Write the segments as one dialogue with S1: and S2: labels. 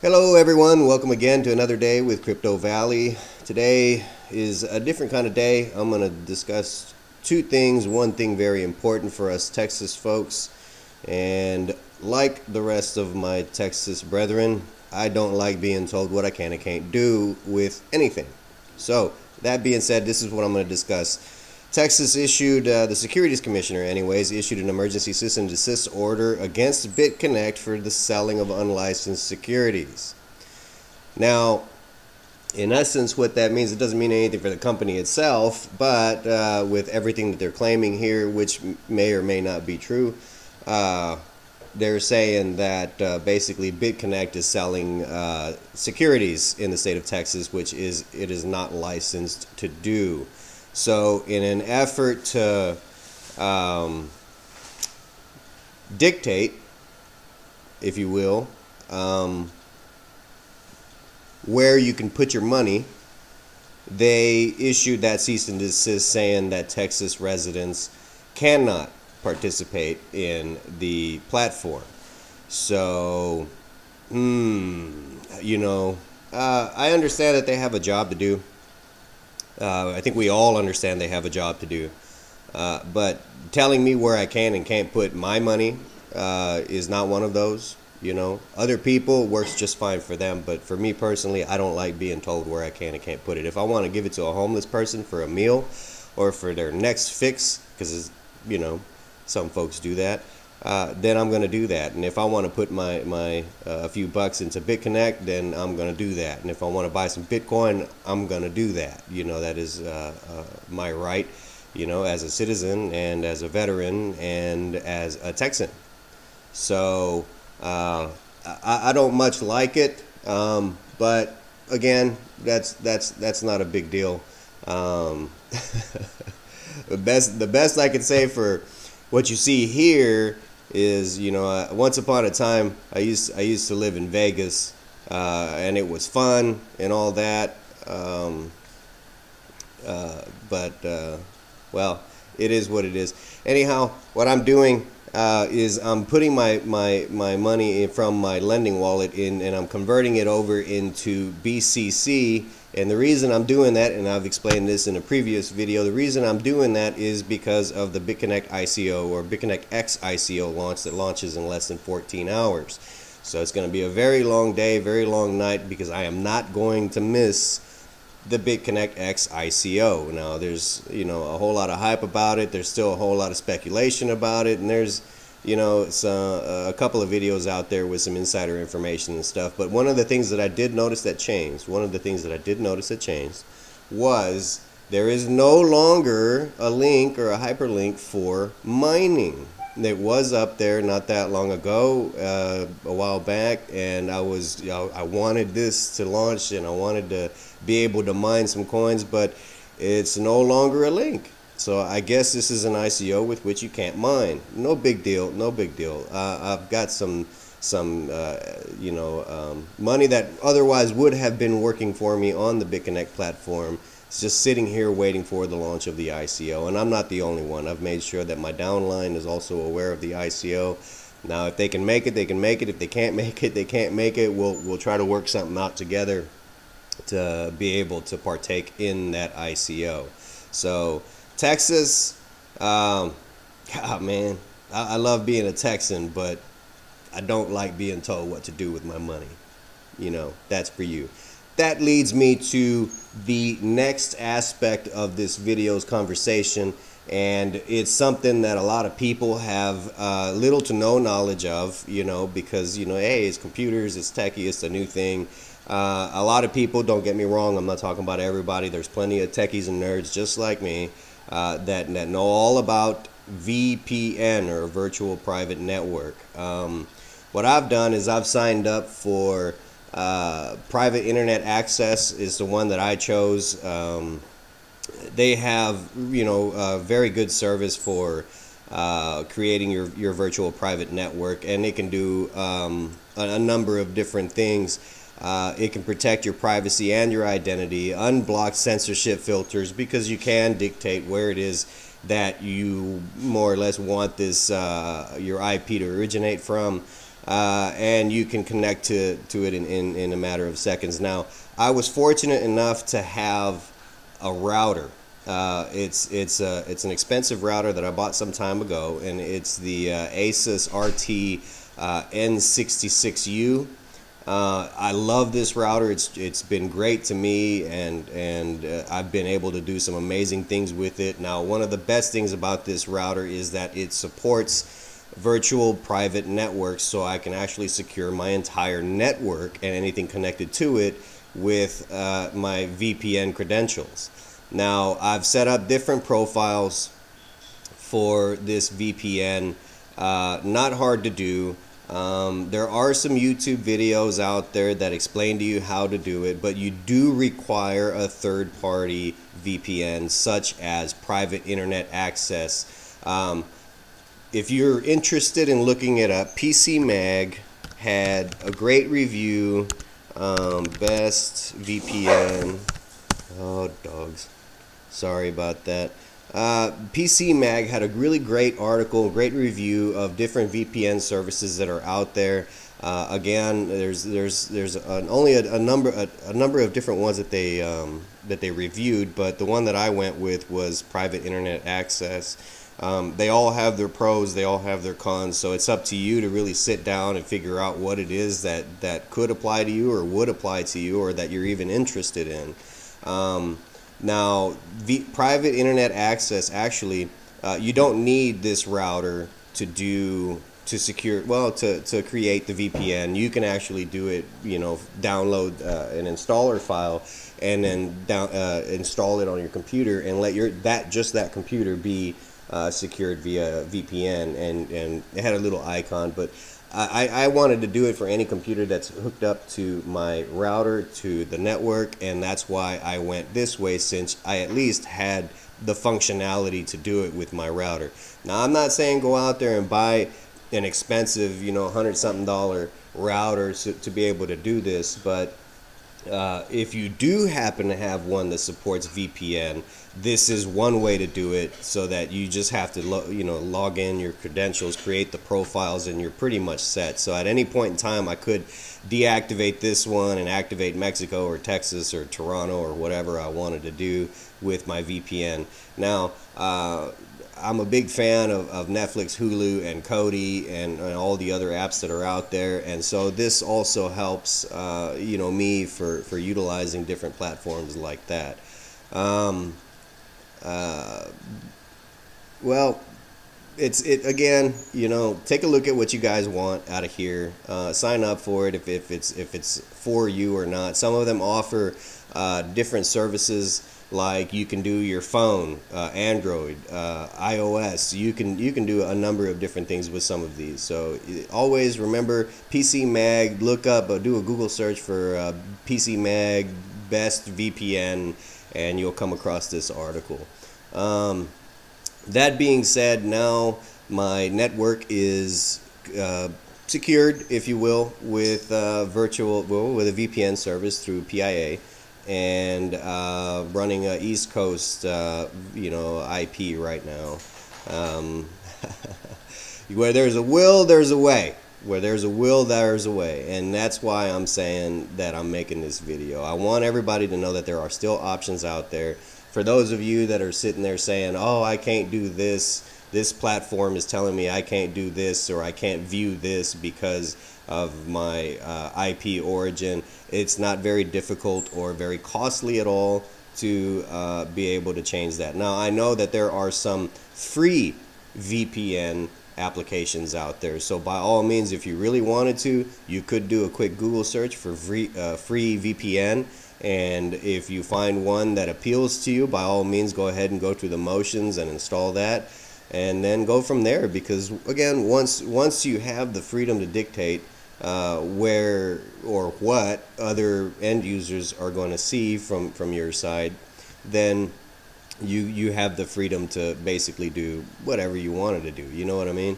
S1: Hello everyone, welcome again to another day with Crypto Valley. Today is a different kind of day. I'm going to discuss two things. One thing very important for us Texas folks, and like the rest of my Texas brethren, I don't like being told what I can and can't do with anything. So that being said, this is what I'm going to discuss. Texas issued, the Securities Commissioner anyways, issued an emergency cease and desist order against BitConnect for the selling of unlicensed securities. Now, in essence, what that means, it doesn't mean anything for the company itself, but with everything that they're claiming here, which may or may not be true, they're saying that basically BitConnect is selling securities in the state of Texas, which it is not licensed to do. So in an effort to dictate, if you will, where you can put your money, they issued that cease and desist saying that Texas residents cannot participate in the platform. So, I understand that they have a job to do. I think we all understand they have a job to do. But telling me where I can and can't put my money is not one of those. Other people, works just fine for them. But for me personally, I don't like being told where I can and can't put it. If I want to give it to a homeless person for a meal or for their next fix, because, some folks do that, then I'm going to do that. And if I want to put my a few bucks into BitConnect, then I'm going to do that. And if I want to buy some Bitcoin, I'm going to do that. That is my right, as a citizen and as a veteran and as a Texan. So I don't much like it, but again, that's not a big deal. The best I could say for what you see here is, once upon a time, I used to live in Vegas, and it was fun and all that. Well, it is what it is. Anyhow, what I'm doing is I'm putting my money from my lending wallet in, and I'm converting it over into BCC. And the reason I'm doing that, and I've explained this in a previous video, the reason I'm doing that is because of the BitConnect ICO or BitConnect X ICO launch that launches in less than 14 hours. So it's going to be a very long day, very long night, because I am not going to miss the BitConnect X ICO. Now, there's, a whole lot of hype about it. There's still a whole lot of speculation about it. And there's, a couple of videos out there with some insider information and stuff. But one of the things that I did notice that changed, was there is no longer a link or a hyperlink for mining. It was up there not that long ago, a while back, and I wanted this to launch, and I wanted to be able to mine some coins, but it's no longer a link. So I guess this is an ICO with which you can't mine. No big deal. No big deal. I've got some money that otherwise would have been working for me on the BitConnect platform. It's just sitting here waiting for the launch of the ICO, and I'm not the only one. I've made sure that my downline is also aware of the ICO. Now, if they can make it, they can make it. If they can't make it, they can't make it. We'll try to work something out together to be able to partake in that ICO. So Texas, God, man, I love being a Texan, but I don't like being told what to do with my money. That's for you. That leads me to the next aspect of this video's conversation, and it's something that a lot of people have little to no knowledge of, because, hey, it's computers, it's techie, it's a new thing. A lot of people, don't get me wrong, I'm not talking about everybody. There's plenty of techies and nerds just like me that know all about VPN, or virtual private network. What I've done is I've signed up for private internet access is the one that I chose. They have, very good service for creating your virtual private network, and it can do a number of different things. It can protect your privacy and your identity, unblock censorship filters, because you can dictate where it is that you more or less want this your IP to originate from. and you can connect to it in a matter of seconds. Now, I was fortunate enough to have a router. It's an expensive router that I bought some time ago, and it's the Asus RT N66U. I love this router. It's been great to me, and I've been able to do some amazing things with it. Now, one of the best things about this router is that it supports virtual private networks, so I can actually secure my entire network and anything connected to it with my VPN credentials. Now, I've set up different profiles for this VPN. Not hard to do. There are some YouTube videos out there that explain to you how to do it, but you do require a third-party VPN, such as private internet access. If you're interested in looking it up, PCMag had a great review, best VPN. Oh, dogs. Sorry about that. PCMag had a really great article, great review of different VPN services that are out there. Again, there's only a number of different ones that they reviewed, but the one that I went with was private internet access. They all have their pros, they all have their cons, so it's up to you to really sit down and figure out what it is that could apply to you or would apply to you or that you're even interested in. Now, private internet access, actually, you don't need this router to create the VPN. You can actually do it, download an installer file and then install it on your computer and let that computer be secured via VPN, and it had a little icon, but I wanted to do it for any computer that's hooked up to my router, to the network, and that's why I went this way, since I at least had the functionality to do it with my router. Now, I'm not saying go out there and buy an expensive, $100-something router to be able to do this, but if you do happen to have one that supports VPN, this is one way to do it, so that you just have to log in your credentials, create the profiles, and you're pretty much set. So at any point in time, I could deactivate this one and activate Mexico or Texas or Toronto or whatever I wanted to do with my VPN. Now, I'm a big fan of Netflix, Hulu, and Kodi, and all the other apps that are out there, and so this also helps me for utilizing different platforms like that. Well, again, take a look at what you guys want out of here. Sign up for it if it's for you or not. Some of them offer different services, like you can do your phone, Android, iOS. You can do a number of different things with some of these. So always remember PCMag. Look up, do a Google search for PCMag best VPN, and you'll come across this article. That being said, now my network is secured, if you will, with with a VPN service through PIA, and running a East Coast IP right now. Where there's a will, there's a way. Where there's a will, there's a way. And that's why I'm saying that I'm making this video. I want everybody to know that there are still options out there. For those of you that are sitting there saying, oh, I can't do this, this platform is telling me I can't do this, or I can't view this because of my IP origin, it's not very difficult or very costly at all to be able to change that. Now, I know that there are some free VPN applications out there, so by all means, if you really wanted to, you could do a quick Google search for free VPN, and if you find one that appeals to you, by all means, go ahead and go through the motions and install that, and then go from there. Because again, once you have the freedom to dictate where or what other end users are going to see from your side, then you have the freedom to basically do whatever you wanted to do. You know what I mean?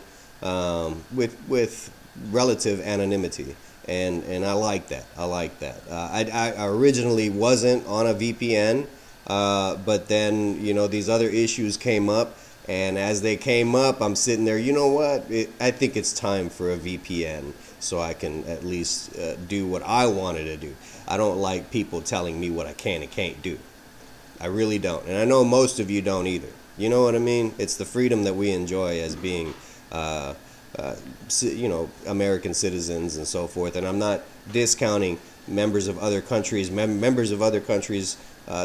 S1: With relative anonymity, and I like that. I like that. I originally wasn't on a VPN, but then these other issues came up, and as they came up, I'm sitting there. You know what? I think it's time for a VPN. so I can at least do what I wanted to do. I don't like people telling me what I can and can't do. I really don't, and I know most of you don't either. You know what I mean? It's the freedom that we enjoy as being, American citizens and so forth. And I'm not discounting members of other countries,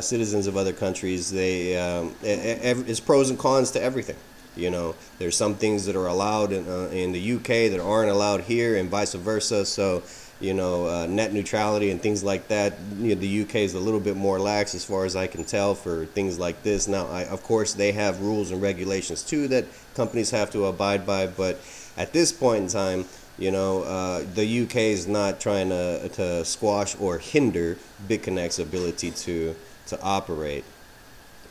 S1: citizens of other countries. It's pros and cons to everything. There's some things that are allowed in the UK that aren't allowed here, and vice versa. So, net neutrality and things like that. The UK is a little bit more lax as far as I can tell for things like this. Now, of course, they have rules and regulations too that companies have to abide by. But at this point in time, the UK is not trying to squash or hinder BitConnect's ability to operate.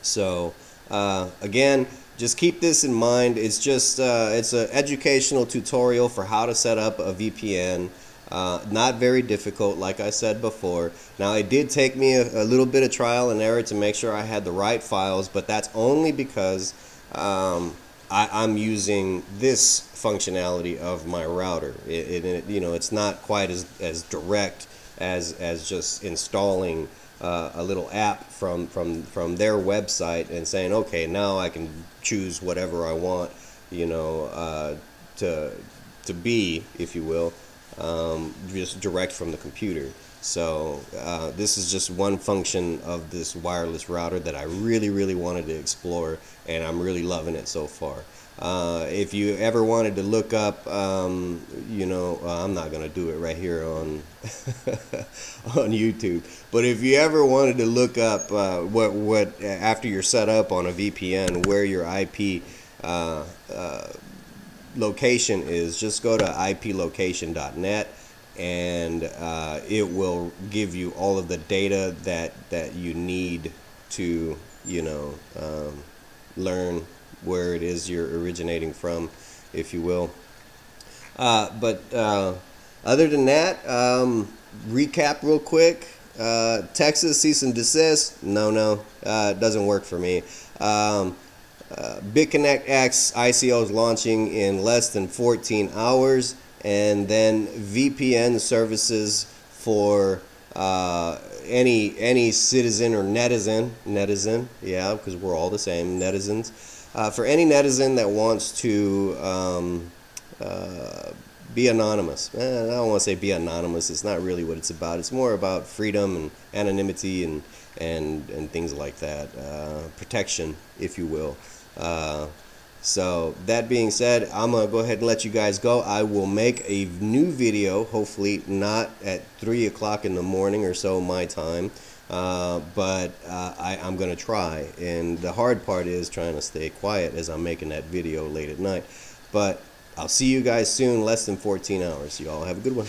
S1: So, again, just keep this in mind. It's just it's an educational tutorial for how to set up a VPN. Not very difficult, like I said before. Now, it did take me a little bit of trial and error to make sure I had the right files, but that's only because I'm using this functionality of my router. It's not quite as direct as just installing a little app from their website and saying, okay, now I can choose whatever I want, to be, if you will, just direct from the computer. So this is just one function of this wireless router that I really wanted to explore, and I'm really loving it so far. If you ever wanted to look up, I'm not gonna do it right here on on YouTube, but if you ever wanted to look up what after you're set up on a VPN, where your IP location is, just go to iplocation.net, and it will give you all of the data that you need to learn where it is you're originating from, if you will. But other than that, recap real quick. Texas cease and desist. No, it doesn't work for me. BitConnect X ICO is launching in less than 14 hours, and then VPN services for any citizen or netizen, yeah, because we're all the same, netizens. For any netizen that wants to be anonymous. I don't want to say be anonymous. It's not really what it's about. It's more about freedom and anonymity and things like that. Protection, if you will. So that being said, I'm going to go ahead and let you guys go. I will make a new video, hopefully not at 3 o'clock in the morning or so my time, but I'm going to try. And the hard part is trying to stay quiet as I'm making that video late at night. But I'll see you guys soon, less than 14 hours. You all have a good one.